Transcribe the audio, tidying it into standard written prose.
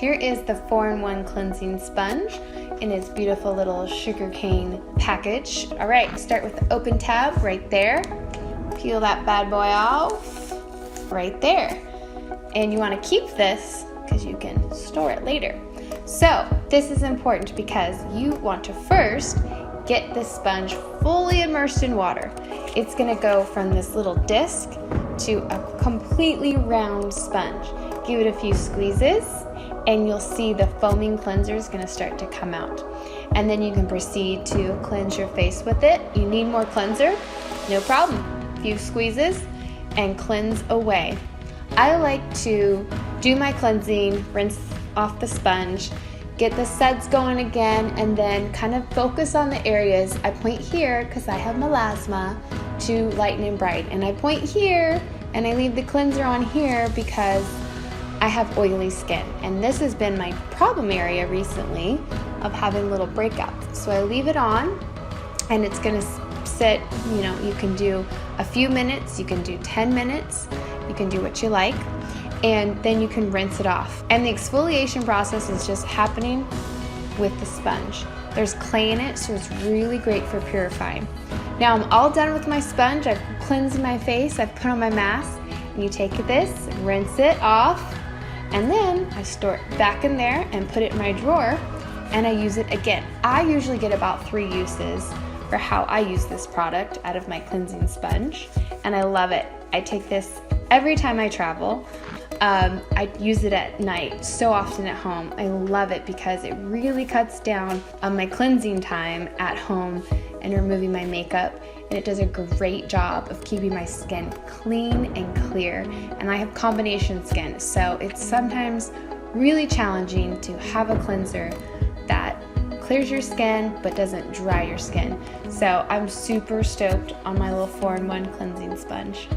here is the 4-in-1 cleansing sponge in its beautiful little sugarcane package. All right, start with the open tab right there. Peel that bad boy off right there. And you want to keep this because you can store it later. So this is important because you want to first get this sponge fully immersed in water. It's going to go from this little disc to a completely round sponge. Give it a few squeezes and you'll see the foaming cleanser is going to start to come out. And then you can proceed to cleanse your face with it. You need more cleanser? No problem. A few squeezes and cleanse away. I like to do my cleansing, rinse off the sponge, get the suds going again, and then kind of focus on the areas. I point here because I have melasma to lighten and brighten, and I point here and I leave the cleanser on here because I have oily skin, and this has been my problem area recently of having little breakouts. So I leave it on and it's gonna sit, you can do a few minutes, you can do 10 minutes, you can do what you like, and then you can rinse it off. And the exfoliation process is just happening with the sponge. There's clay in it, so it's really great for purifying. Now I'm all done with my sponge. I've cleansed my face, I've put on my mask, and you take this, rinse it off, and then I store it back in there and put it in my drawer, and I use it again. I usually get about 3 uses for how I use this product out of my cleansing sponge, and I love it. I take this every time I travel. I use it at night so often at home. I love it because it really cuts down on my cleansing time at home and removing my makeup, and it does a great job of keeping my skin clean and clear. And I have combination skin, so it's sometimes really challenging to have a cleanser that clears your skin but doesn't dry your skin. So I'm super stoked on my little 4-in-1 cleansing sponge.